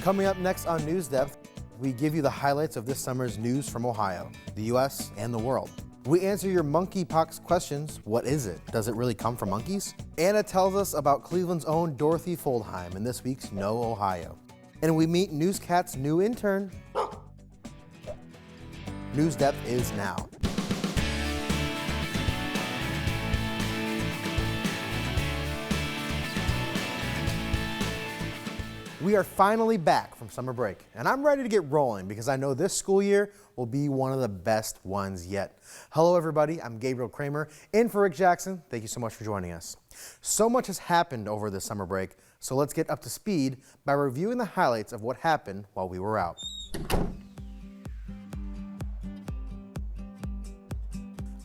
Coming up next on NewsDepth, we give you the highlights of this summer's news from Ohio, the U.S., and the world. We answer your monkeypox questions. What is it? Does it really come from monkeys? Anna tells us about Cleveland's own Dorothy Fuldheim in this week's No Ohio. And we meet NewsCat's new intern. NewsDepth is now. We are finally back from summer break, and I'm ready to get rolling because I know this school year will be one of the best ones yet. Hello everybody, I'm Gabriel Kramer, in for Rick Jackson. Thank you so much for joining us. So much has happened over this summer break, so let's get up to speed by reviewing the highlights of what happened while we were out.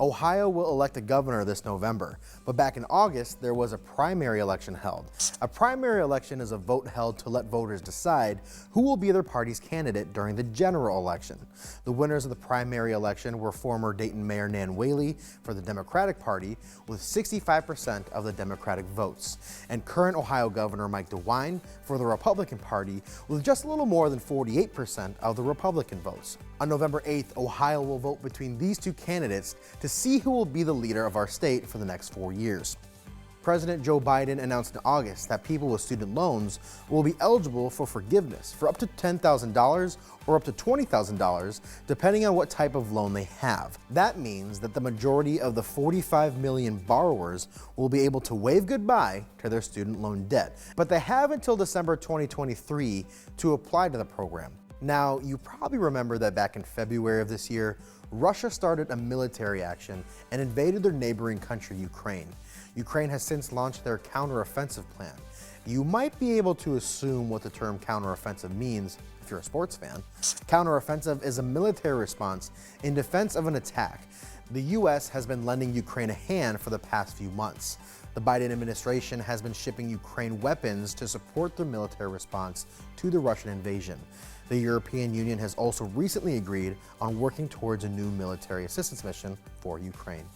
Ohio will elect a governor this November, but back in August, there was a primary election held. A primary election is a vote held to let voters decide who will be their party's candidate during the general election. The winners of the primary election were former Dayton Mayor Nan Whaley for the Democratic Party with 65% of the Democratic votes, and current Ohio Governor Mike DeWine for the Republican Party with just a little more than 48% of the Republican votes. On November 8th, Ohio will vote between these two candidates to see who will be the leader of our state for the next 4 years. President Joe Biden announced in August that people with student loans will be eligible for forgiveness for up to $10,000 or up to $20,000, depending on what type of loan they have. That means that the majority of the 45 million borrowers will be able to wave goodbye to their student loan debt. But they have until December 2023 to apply to the program. Now, you probably remember that back in February of this year, Russia started a military action and invaded their neighboring country, Ukraine. Ukraine has since launched their counteroffensive plan. You might be able to assume what the term counteroffensive means if you're a sports fan. Counteroffensive is a military response in defense of an attack. The U.S. has been lending Ukraine a hand for the past few months. The Biden administration has been shipping Ukraine weapons to support their military response to the Russian invasion. The European Union has also recently agreed on working towards a new military assistance mission for Ukraine.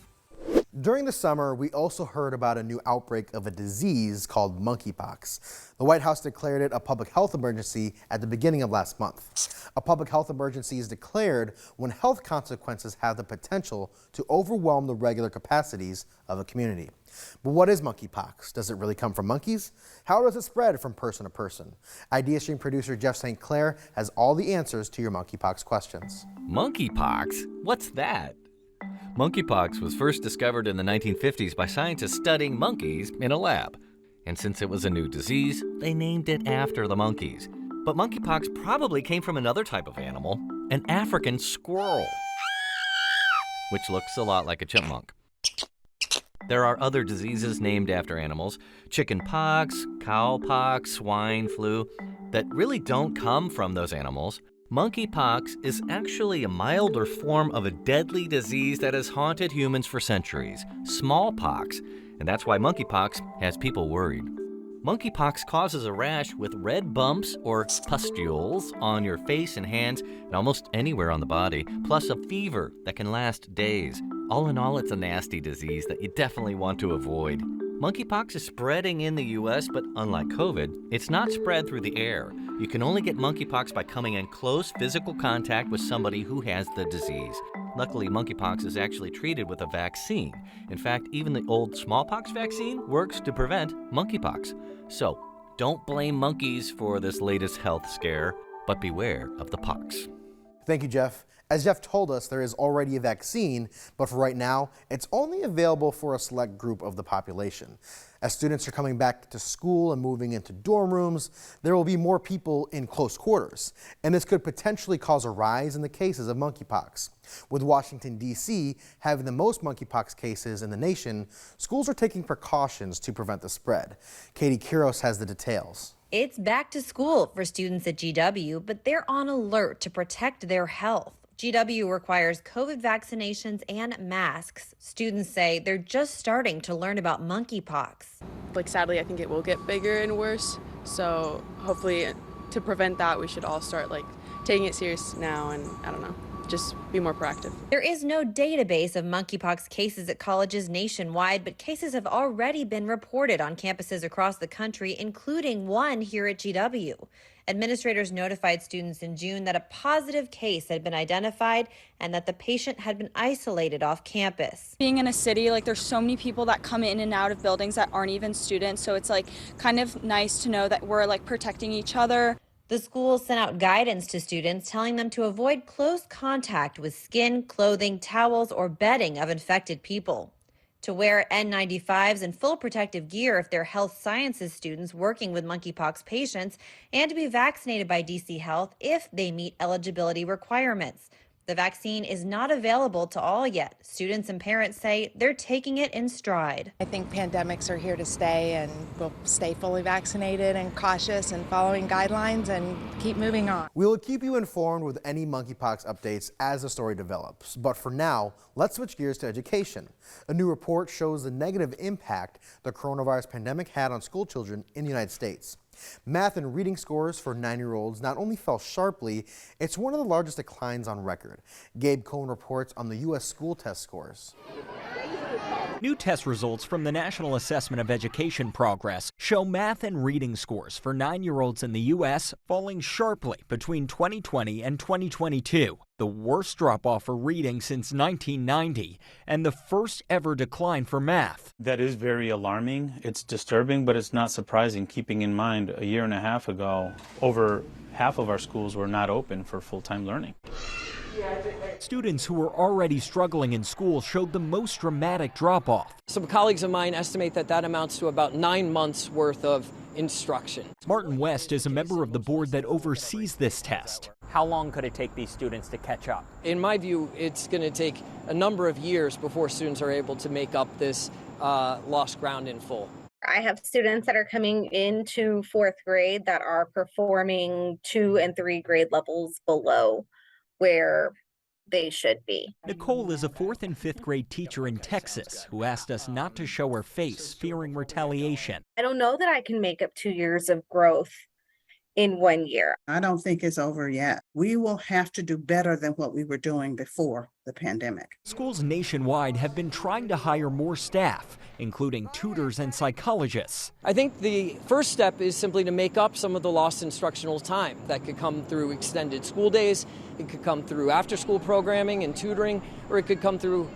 During the summer, we also heard about a new outbreak of a disease called monkeypox. The White House declared it a public health emergency at the beginning of last month. A public health emergency is declared when health consequences have the potential to overwhelm the regular capacities of a community. But what is monkeypox? Does it really come from monkeys? How does it spread from person to person? Ideastream producer Jeff St. Clair has all the answers to your monkeypox questions. Monkeypox? What's that? Monkeypox was first discovered in the 1950s by scientists studying monkeys in a lab. And since it was a new disease, they named it after the monkeys. But monkeypox probably came from another type of animal, an African squirrel, which looks a lot like a chipmunk. There are other diseases named after animals, chicken pox, cow pox, swine flu, that really don't come from those animals. Monkeypox is actually a milder form of a deadly disease that has haunted humans for centuries, smallpox, and that's why monkeypox has people worried. Monkeypox causes a rash with red bumps or pustules on your face and hands and almost anywhere on the body, plus a fever that can last days. All in all, it's a nasty disease that you definitely want to avoid. Monkeypox is spreading in the U.S., but unlike COVID, it's not spread through the air. You can only get monkeypox by coming in close physical contact with somebody who has the disease. Luckily, monkeypox is actually treated with a vaccine. In fact, even the old smallpox vaccine works to prevent monkeypox. So, don't blame monkeys for this latest health scare, but beware of the pox. Thank you, Jeff. As Jeff told us, there is already a vaccine, but for right now, it's only available for a select group of the population. As students are coming back to school and moving into dorm rooms, there will be more people in close quarters, and this could potentially cause a rise in the cases of monkeypox. With Washington, D.C. having the most monkeypox cases in the nation, schools are taking precautions to prevent the spread. Katie Quiros has the details. It's back to school for students at GW, but they're on alert to protect their health. GW requires COVID vaccinations and masks. Students say they're just starting to learn about monkeypox. Sadly, I think it will get bigger and worse. So hopefully to prevent that, we should all start taking it serious now and I don't know, just be more proactive. There is no database of monkeypox cases at colleges nationwide, but cases have already been reported on campuses across the country, including one here at GW. Administrators notified students in June that a positive case had been identified and that the patient had been isolated off campus. Being in a city, like there's so many people that come in and out of buildings that aren't even students, so it's like kind of nice to know that we're like protecting each other. The school sent out guidance to students telling them to avoid close contact with skin, clothing, towels, or bedding of infected people, to wear N95s and full protective gear if they're health sciences students working with monkeypox patients, and to be vaccinated by DC Health if they meet eligibility requirements. The vaccine is not available to all yet. Students and parents say they're taking it in stride. I think pandemics are here to stay, and we'll stay fully vaccinated and cautious and following guidelines and keep moving on. We will keep you informed with any monkeypox updates as the story develops. But for now, let's switch gears to education. A new report shows the negative impact the coronavirus pandemic had on school children in the United States. Math and reading scores for 9-year-olds not only fell sharply, it's one of the largest declines on record. Gabe Cohen reports on the U.S. school test scores. New test results from the National Assessment of Education Progress show math and reading scores for 9-year-olds in the U.S. falling sharply between 2020 and 2022. The worst drop-off for reading since 1990, and the first ever decline for math. That is very alarming. It's disturbing, but it's not surprising, keeping in mind a year and a half ago, over half of our schools were not open for full-time learning. Students who were already struggling in school showed the most dramatic drop-off. Some colleagues of mine estimate that amounts to about 9 months worth of instruction. Martin West is a member of the board that oversees this test. How long could it take these students to catch up? In my view, it's going to take a number of years before students are able to make up this lost ground in full. I have students that are coming into 4th grade that are performing 2 and 3 grade levels below where they should be. Nicole is a 4th and 5th grade teacher in Texas who asked us not to show her face, fearing retaliation. I don't know that I can make up 2 years of growth in 1 year. I don't think it's over yet. We will have to do better than what we were doing before the pandemic. Schools nationwide have been trying to hire more staff, including tutors and psychologists. I think the first step is simply to make up some of the lost instructional time. That could come through extended school days, it could come through after-school programming and tutoring, or it could come through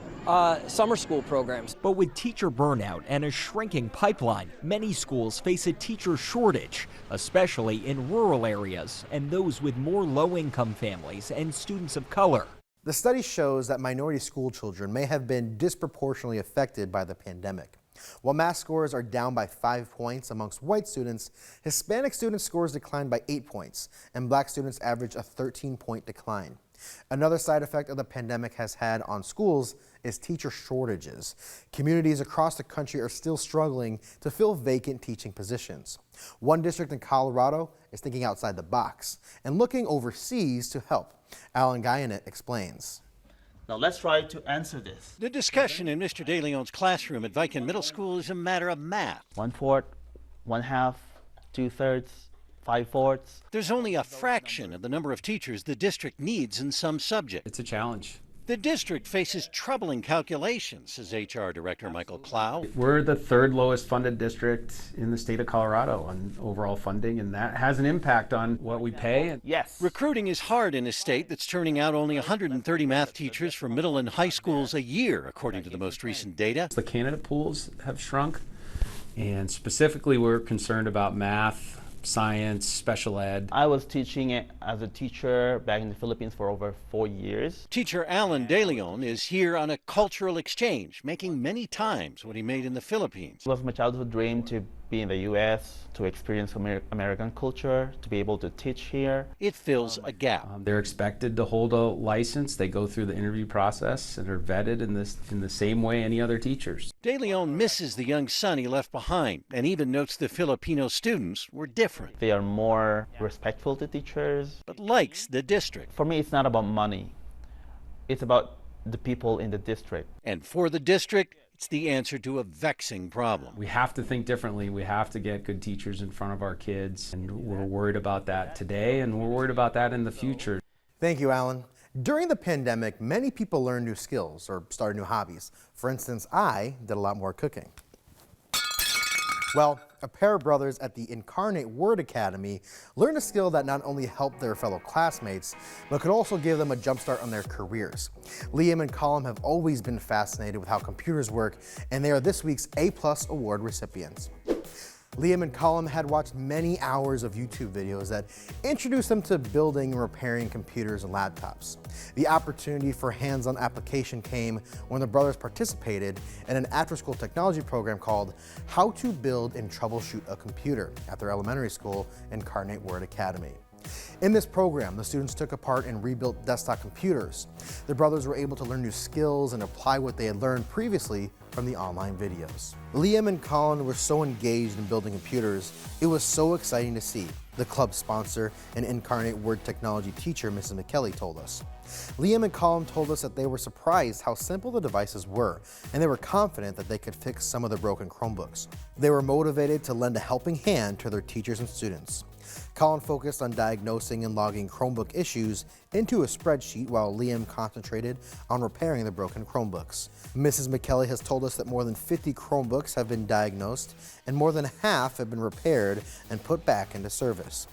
summer school programs. But with teacher burnout and a shrinking pipeline, many schools face a teacher shortage, especially in rural areas and those with more low-income families and students of color. The study shows that minority school children may have been disproportionately affected by the pandemic. While math scores are down by 5 points amongst white students, Hispanic students' scores declined by 8 points, and black students averaged a 13-point decline. Another side effect of the pandemic has had on schools is teacher shortages. Communities across the country are still struggling to fill vacant teaching positions. One district in Colorado is thinking outside the box and looking overseas to help. Alan Guyanet explains. Now let's try to answer this. The discussion in Mr. DeLeon's classroom at Viking Middle School is a matter of math. 1/4, 1/2, 2/3, 5/4. There's only a fraction of the number of teachers the district needs in some subjects. It's a challenge. The district faces troubling calculations, says HR Director Michael Clow. We're the 3rd lowest funded district in the state of Colorado on overall funding, and that has an impact on what we pay. Yes. Recruiting is hard in a state that's turning out only 130 math teachers from middle and high schools a year, according to the most recent data. The candidate pools have shrunk, and specifically we're concerned about math, science, special ed. I was teaching it as a teacher back in the Philippines for over 4 years. Teacher Alan DeLeon is here on a cultural exchange, making many times what he made in the Philippines. It was my childhood dream to be in the U.S., to experience American culture, to be able to teach here. It fills a gap. They're expected to hold a license. They go through the interview process and are vetted in the same way any other teachers. DeLeon misses the young son he left behind and even notes the Filipino students were different. They are more respectful to teachers. But likes the district. For me, it's not about money. It's about the people in the district. And for the district, it's the answer to a vexing problem. We have to think differently. We have to get good teachers in front of our kids, and we're worried about that today, and we're worried about that in the future. Thank you, Alan. During the pandemic, many people learned new skills or started new hobbies. For instance, I did a lot more cooking. Well, a pair of brothers at the Incarnate Word Academy learned a skill that not only helped their fellow classmates, but could also give them a jumpstart on their careers. Liam and Colin have always been fascinated with how computers work, and they are this week's A+ award recipients. Liam and Colin had watched many hours of YouTube videos that introduced them to building and repairing computers and laptops. The opportunity for hands-on application came when the brothers participated in an after-school technology program called How to Build and Troubleshoot a Computer at their elementary school, Incarnate Word Academy. In this program, the students took apart and rebuilt desktop computers. The brothers were able to learn new skills and apply what they had learned previously from the online videos. Liam and Colin were so engaged in building computers, it was so exciting to see. The club sponsor and Incarnate Word technology teacher, Mrs. McKelly, told us. Liam and Colin told us that they were surprised how simple the devices were, and they were confident that they could fix some of the broken Chromebooks. They were motivated to lend a helping hand to their teachers and students. Colin focused on diagnosing and logging Chromebook issues into a spreadsheet while Liam concentrated on repairing the broken Chromebooks. Mrs. McKelly has told us that more than 50 Chromebooks have been diagnosed and more than half have been repaired and put back into service.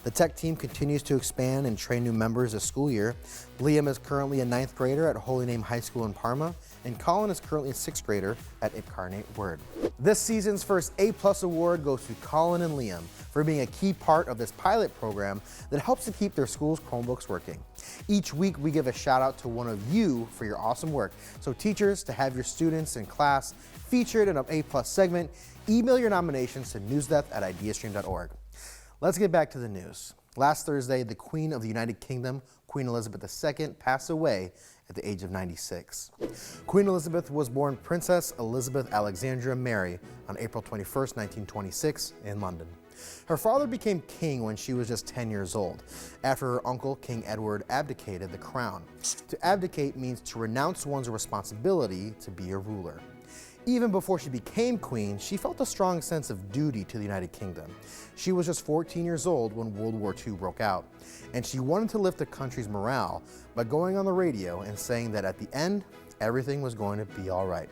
The tech team continues to expand and train new members this school year. Liam is currently a 9th grader at Holy Name High School in Parma, and Colin is currently a 6th grader at Incarnate Word. This season's first A+ award goes to Colin and Liam for being a key part of this pilot program that helps to keep their school's Chromebooks working. Each week we give a shout out to one of you for your awesome work. So teachers, to have your students in class featured in an A+ segment, email your nominations to newsdepth@ideastream.org. Let's get back to the news. Last Thursday, the Queen of the United Kingdom, Queen Elizabeth II, passed away at the age of 96. Queen Elizabeth was born Princess Elizabeth Alexandra Mary on April 21st, 1926 in London. Her father became king when she was just 10 years old, after her uncle, King Edward, abdicated the crown. To abdicate means to renounce one's responsibility to be a ruler. Even before she became queen, she felt a strong sense of duty to the United Kingdom. She was just 14 years old when World War II broke out, and she wanted to lift the country's morale by going on the radio and saying that at the end, everything was going to be all right.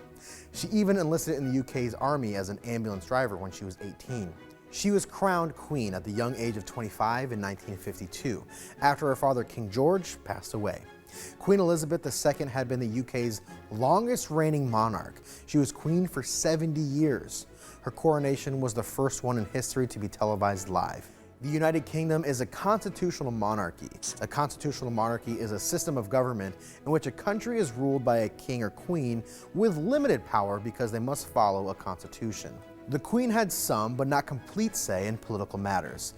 She even enlisted in the UK's army as an ambulance driver when she was 18. She was crowned queen at the young age of 25 in 1952, after her father, King George, passed away. Queen Elizabeth II had been the UK's longest reigning monarch. She was queen for 70 years. Her coronation was the first one in history to be televised live. The United Kingdom is a constitutional monarchy. A constitutional monarchy is a system of government in which a country is ruled by a king or queen with limited power because they must follow a constitution. The Queen had some, but not complete say in political matters.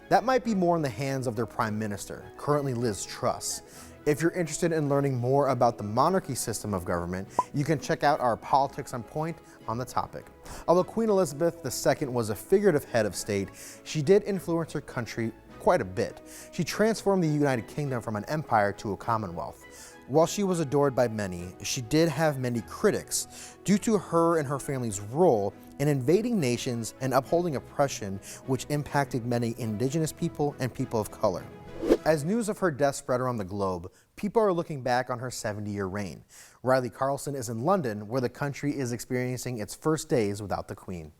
That might be more in the hands of their Prime Minister, currently Liz Truss. If you're interested in learning more about the monarchy system of government, you can check out our Politics on Point on the topic. Although Queen Elizabeth II was a figurative head of state, she did influence her country quite a bit. She transformed the United Kingdom from an empire to a commonwealth. While she was adored by many, she did have many critics due to her and her family's role in invading nations and upholding oppression, which impacted many indigenous people and people of color. As news of her death spread around the globe, people are looking back on her 70-year reign. Riley Carlson is in London, where the country is experiencing its first days without the Queen.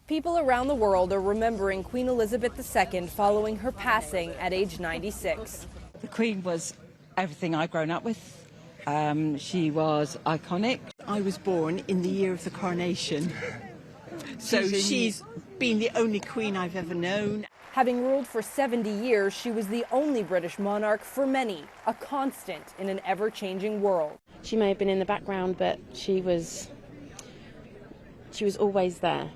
People around the world are remembering Queen Elizabeth II following her passing at age 96. The Queen was everything I've grown up with. She was iconic. I was born in the year of the coronation. So she's been the only queen I've ever known. Having ruled for 70 years, she was the only British monarch for many, a constant in an ever-changing world. She may have been in the background, but she was always there.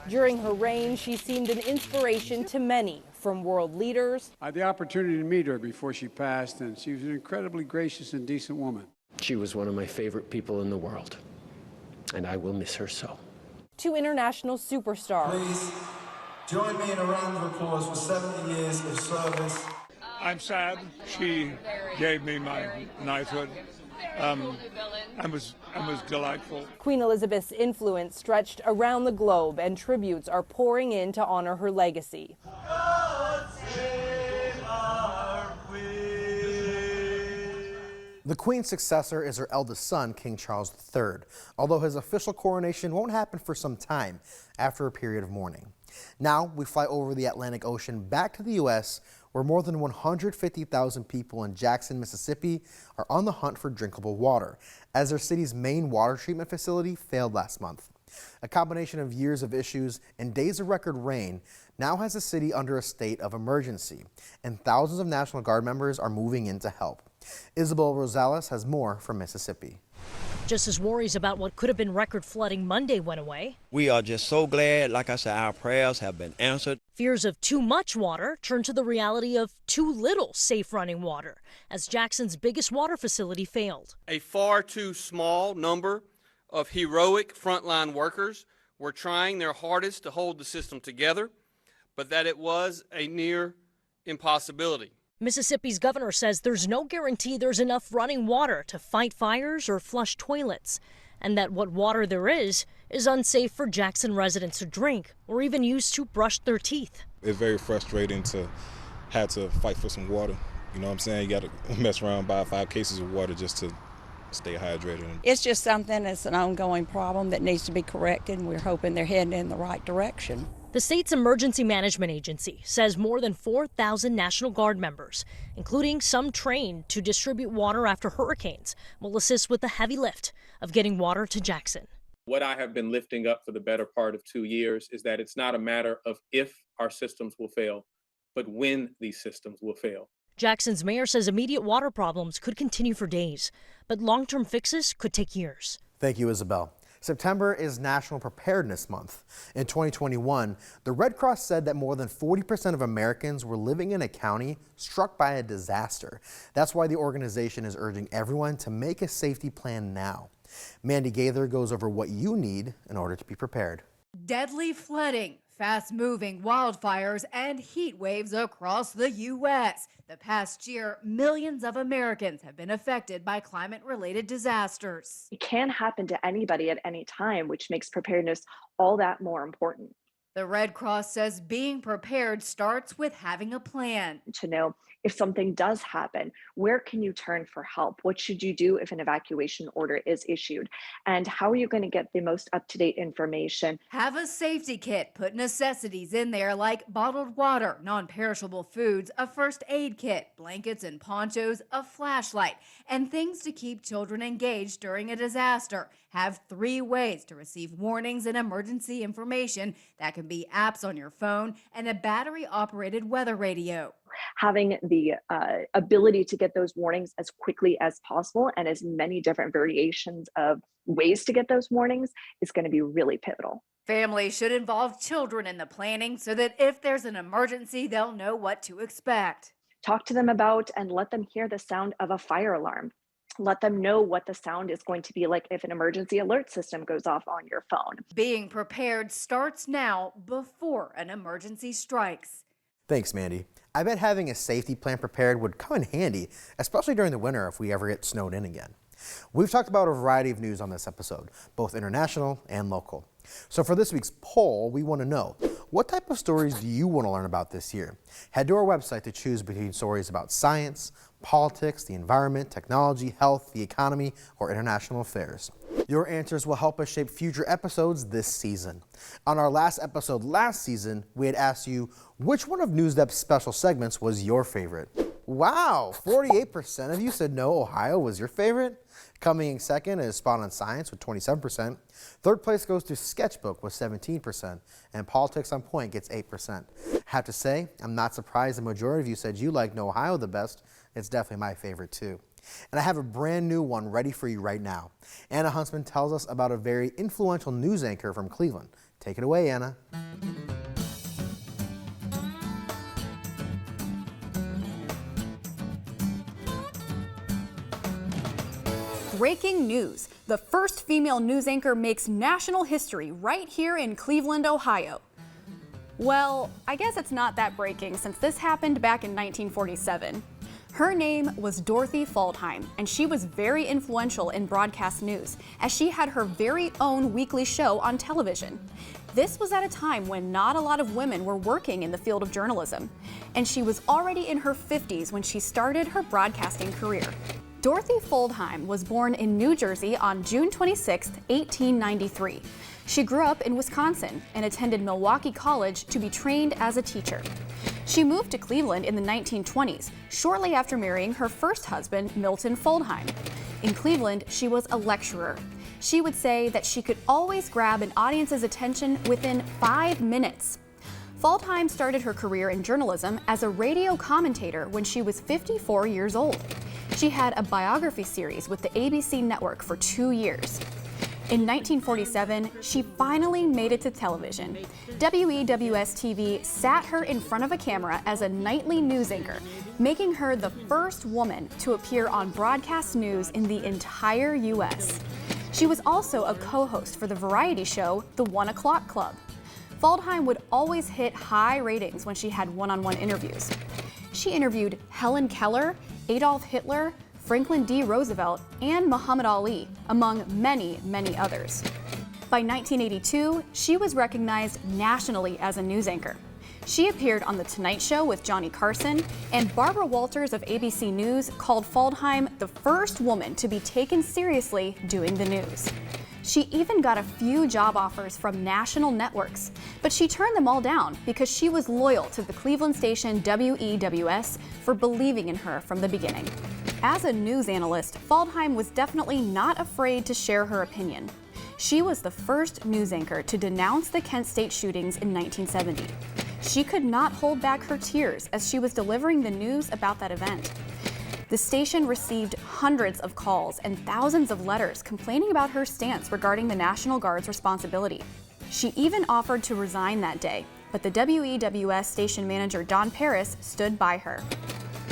During her reign, she seemed an inspiration to many, from world leaders. I had the opportunity to meet her before she passed, and she was an incredibly gracious and decent woman. She was one of my favorite people in the world, and I will miss her so. To international superstars. Please join me in a round of applause for 70 years of service. I'm sad. She gave me my knighthood. and was delightful. Queen Elizabeth's influence stretched around the globe, and tributes are pouring in to honor her legacy. The Queen's successor is her eldest son, King Charles III, although his official coronation won't happen for some time after a period of mourning. Now we fly over the Atlantic Ocean back to the U.S., where more than 150,000 people in Jackson, Mississippi are on the hunt for drinkable water, as their city's main water treatment facility failed last month. A combination of years of issues and days of record rain now has the city under a state of emergency, and thousands of National Guard members are moving in to help. Isabel Rosales has more from Mississippi. Just as worries about what could have been record flooding Monday went away, we are just so glad, like I said, our prayers have been answered. fears of too much water turned to the reality of too little safe running water, as Jackson's biggest water facility failed. A far too small number of heroic frontline workers were trying their hardest to hold the system together, but that it was a near impossibility. Mississippi's governor says there's no guarantee there's enough running water to fight fires or flush toilets, and that what water there is unsafe for Jackson residents to drink or even use to brush their teeth. It's very frustrating to have to fight for some water. You know what I'm saying? You got to mess around, buy 5 cases of water just to stay hydrated. It's just something that's an ongoing problem that needs to be corrected, and we're hoping they're heading in the right direction. The state's emergency management agency says more than 4,000 National Guard members, including some trained to distribute water after hurricanes, will assist with the heavy lift of getting water to Jackson. What I have been lifting up for the better part of 2 years is that it's not a matter of if our systems will fail, but when these systems will fail. Jackson's mayor says immediate water problems could continue for days, but long-term fixes could take years. Thank you, Isabel. September is National Preparedness Month. In 2021, the Red Cross said that more than 40% of Americans were living in a county struck by a disaster. That's why the organization is urging everyone to make a safety plan now. Mandy Gaither goes over what you need in order to be prepared. Deadly flooding, fast-moving wildfires, and heat waves across the U.S. The past year, millions of Americans have been affected by climate-related disasters. It can happen to anybody at any time, which makes preparedness all that more important. The Red Cross says being prepared starts with having a plan. To know if something does happen, where can you turn for help? What should you do if an evacuation order is issued? And how are you going to get the most up-to-date information? Have a safety kit. Put necessities in there like bottled water, non-perishable foods, a first aid kit, blankets and ponchos, a flashlight, and things to keep children engaged during a disaster. Have 3 ways to receive warnings and emergency information. That can be apps on your phone and a battery-operated weather radio. Having the ability to get those warnings as quickly as possible and as many different variations of ways to get those warnings is going to be really pivotal. Families should involve children in the planning so that if there's an emergency, they'll know what to expect. Talk to them about and let them hear the sound of a fire alarm. Let them know what the sound is going to be like if an emergency alert system goes off on your phone. Being prepared starts now before an emergency strikes. Thanks, Mandy. I bet having a safety plan prepared would come in handy, especially during the winter if we ever get snowed in again. We've talked about a variety of news on this episode, both international and local. So for this week's poll, we want to know, what type of stories do you want to learn about this year? Head to our website to choose between stories about science, politics, the environment, technology, health, the economy, or international affairs. Your answers will help us shape future episodes this season. On our last episode last season, we had asked you which one of NewsDepth's special segments was your favorite. Wow, 48% of you said no, Ohio was your favorite. Coming in second is Spot on Science with 27%. Third place goes to Sketchbook with 17%, and Politics on Point gets 8%. Have to say, I'm not surprised the majority of you said you liked No Ohio the best. It's definitely my favorite too. And I have a brand new one ready for you right now. Anna Huntsman tells us about a very influential news anchor from Cleveland. Take it away, Anna. Breaking news. The first female news anchor makes national history right here in Cleveland, Ohio. Well, I guess it's not that breaking since this happened back in 1947. Her name was Dorothy Fuldheim, and she was very influential in broadcast news, as she had her very own weekly show on television. This was at a time when not a lot of women were working in the field of journalism, and she was already in her 50s when she started her broadcasting career. Dorothy Fuldheim was born in New Jersey on June 26, 1893. She grew up in Wisconsin and attended Milwaukee College to be trained as a teacher. She moved to Cleveland in the 1920s, shortly after marrying her first husband, Milton Fuldheim. In Cleveland, she was a lecturer. She would say that she could always grab an audience's attention within 5 minutes. Fuldheim started her career in journalism as a radio commentator when she was 54 years old. She had a biography series with the ABC network for 2 years. In 1947, she finally made it to television. WEWS-TV sat her in front of a camera as a nightly news anchor, making her the first woman to appear on broadcast news in the entire U.S. She was also a co-host for the variety show, The 1 O'Clock Club. Fuldheim would always hit high ratings when she had one-on-one interviews. She interviewed Helen Keller, Adolf Hitler, Franklin D. Roosevelt, and Muhammad Ali, among many, many others. By 1982, she was recognized nationally as a news anchor. She appeared on The Tonight Show with Johnny Carson, and Barbara Walters of ABC News called Fuldheim the first woman to be taken seriously doing the news. She even got a few job offers from national networks, but she turned them all down because she was loyal to the Cleveland station WEWS for believing in her from the beginning. As a news analyst, Fuldheim was definitely not afraid to share her opinion. She was the first news anchor to denounce the Kent State shootings in 1970. She could not hold back her tears as she was delivering the news about that event. The station received hundreds of calls and thousands of letters complaining about her stance regarding the National Guard's responsibility. She even offered to resign that day, but the WEWS station manager Don Paris stood by her.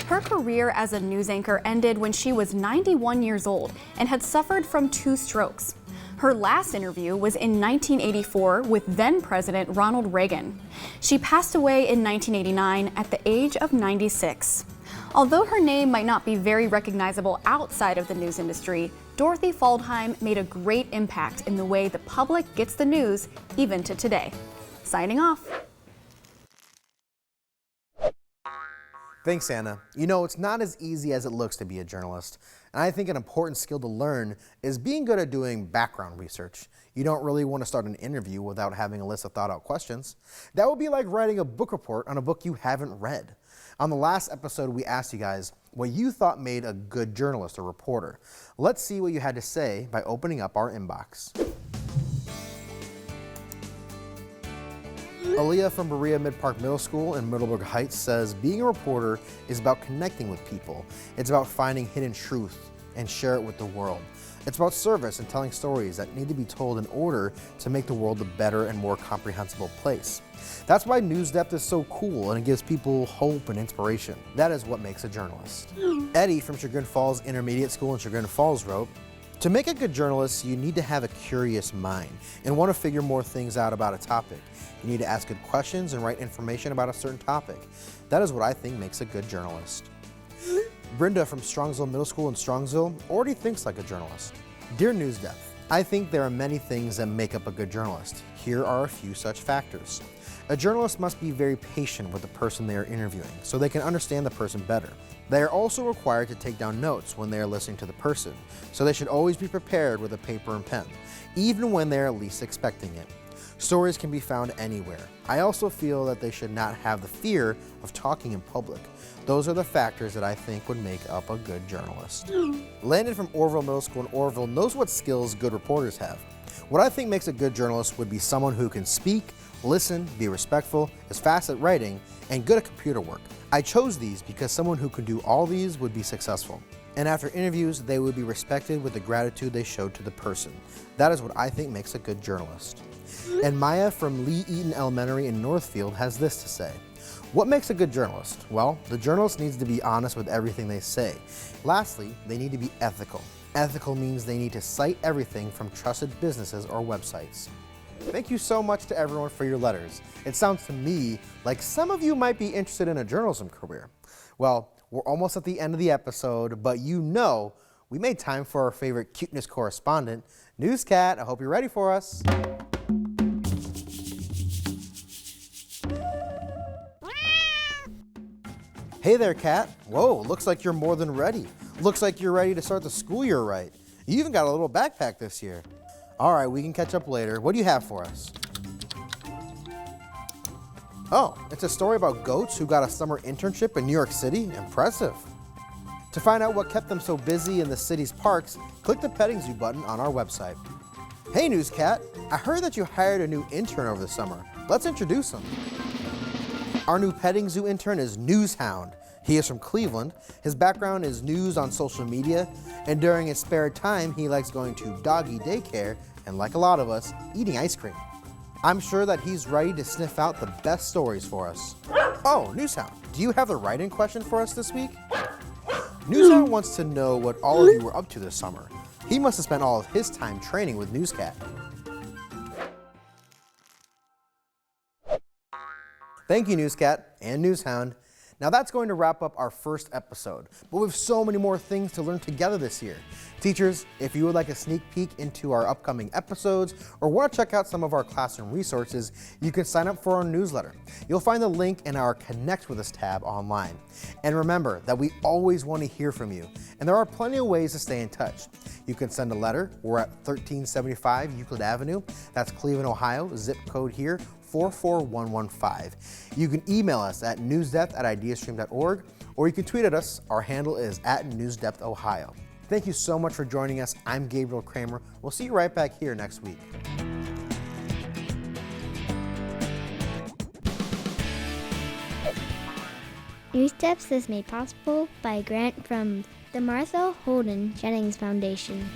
Her career as a news anchor ended when she was 91 years old and had suffered from 2 strokes. Her last interview was in 1984 with then-President Ronald Reagan. She passed away in 1989 at the age of 96. Although her name might not be very recognizable outside of the news industry, Dorothy Fuldheim made a great impact in the way the public gets the news, even to today. Signing off. Thanks, Anna. You know, it's not as easy as it looks to be a journalist. And I think an important skill to learn is being good at doing background research. You don't really want to start an interview without having a list of thought-out questions. That would be like writing a book report on a book you haven't read. On the last episode, we asked you guys what you thought made a good journalist or reporter. Let's see what you had to say by opening up our inbox. Aaliyah from Berea Mid-Park Middle School in Middleburg Heights says being a reporter is about connecting with people. It's about finding hidden truth and share it with the world. It's about service and telling stories that need to be told in order to make the world a better and more comprehensible place. That's why NewsDepth is so cool and it gives people hope and inspiration. That is what makes a journalist. Eddie from Chagrin Falls Intermediate School in Chagrin Falls wrote, "To make a good journalist, you need to have a curious mind and want to figure more things out about a topic. You need to ask good questions and write information about a certain topic. That is what I think makes a good journalist." Brenda from Strongsville Middle School in Strongsville already thinks like a journalist. Dear NewsDepth, I think there are many things that make up a good journalist. Here are a few such factors. A journalist must be very patient with the person they are interviewing so they can understand the person better. They are also required to take down notes when they are listening to the person, so they should always be prepared with a paper and pen, even when they are least expecting it. Stories can be found anywhere. I also feel that they should not have the fear of talking in public. Those are the factors that I think would make up a good journalist. Landon from Orville Middle School in Orville knows what skills good reporters have. What I think makes a good journalist would be someone who can speak, listen, be respectful, is fast at writing, and good at computer work. I chose these because someone who could do all these would be successful. And after interviews, they would be respected with the gratitude they showed to the person. That is what I think makes a good journalist. And Maya from Lee Eaton Elementary in Northfield has this to say. What makes a good journalist? Well, the journalist needs to be honest with everything they say. Lastly, they need to be ethical. Ethical means they need to cite everything from trusted businesses or websites. Thank you so much to everyone for your letters. It sounds to me like some of you might be interested in a journalism career. Well, we're almost at the end of the episode, but you know we made time for our favorite cuteness correspondent, NewsCat. I hope you're ready for us. Hey there, Cat. Whoa, looks like you're more than ready. Looks like you're ready to start the school year right. You even got a little backpack this year. All right, we can catch up later. What do you have for us? Oh, it's a story about goats who got a summer internship in New York City. Impressive. To find out what kept them so busy in the city's parks, click the Petting Zoo button on our website. Hey NewsCat, I heard that you hired a new intern over the summer. Let's introduce him. Our new petting zoo intern is Newshound. He is from Cleveland. His background is news on social media, and during his spare time, he likes going to doggy daycare and, like a lot of us, eating ice cream. I'm sure that he's ready to sniff out the best stories for us. Oh, Newshound, do you have the write-in question for us this week? Newshound wants to know what all of you were up to this summer. He must have spent all of his time training with NewsCat. Thank you, NewsCat and Newshound. Now that's going to wrap up our first episode, but we have so many more things to learn together this year. Teachers, if you would like a sneak peek into our upcoming episodes or want to check out some of our classroom resources, you can sign up for our newsletter. You'll find the link in our Connect With Us tab online. And remember that we always want to hear from you, and there are plenty of ways to stay in touch. You can send a letter. We're at 1375 Euclid Avenue. That's Cleveland, Ohio, zip code here 44115. You can email us at newsdepth@ideastream.org, or you can tweet at us. Our handle is @NewsDepthOhio. Thank you so much for joining us. I'm Gabriel Kramer. We'll see you right back here next week. NewsDepth is made possible by a grant from the Martha Holden Jennings Foundation.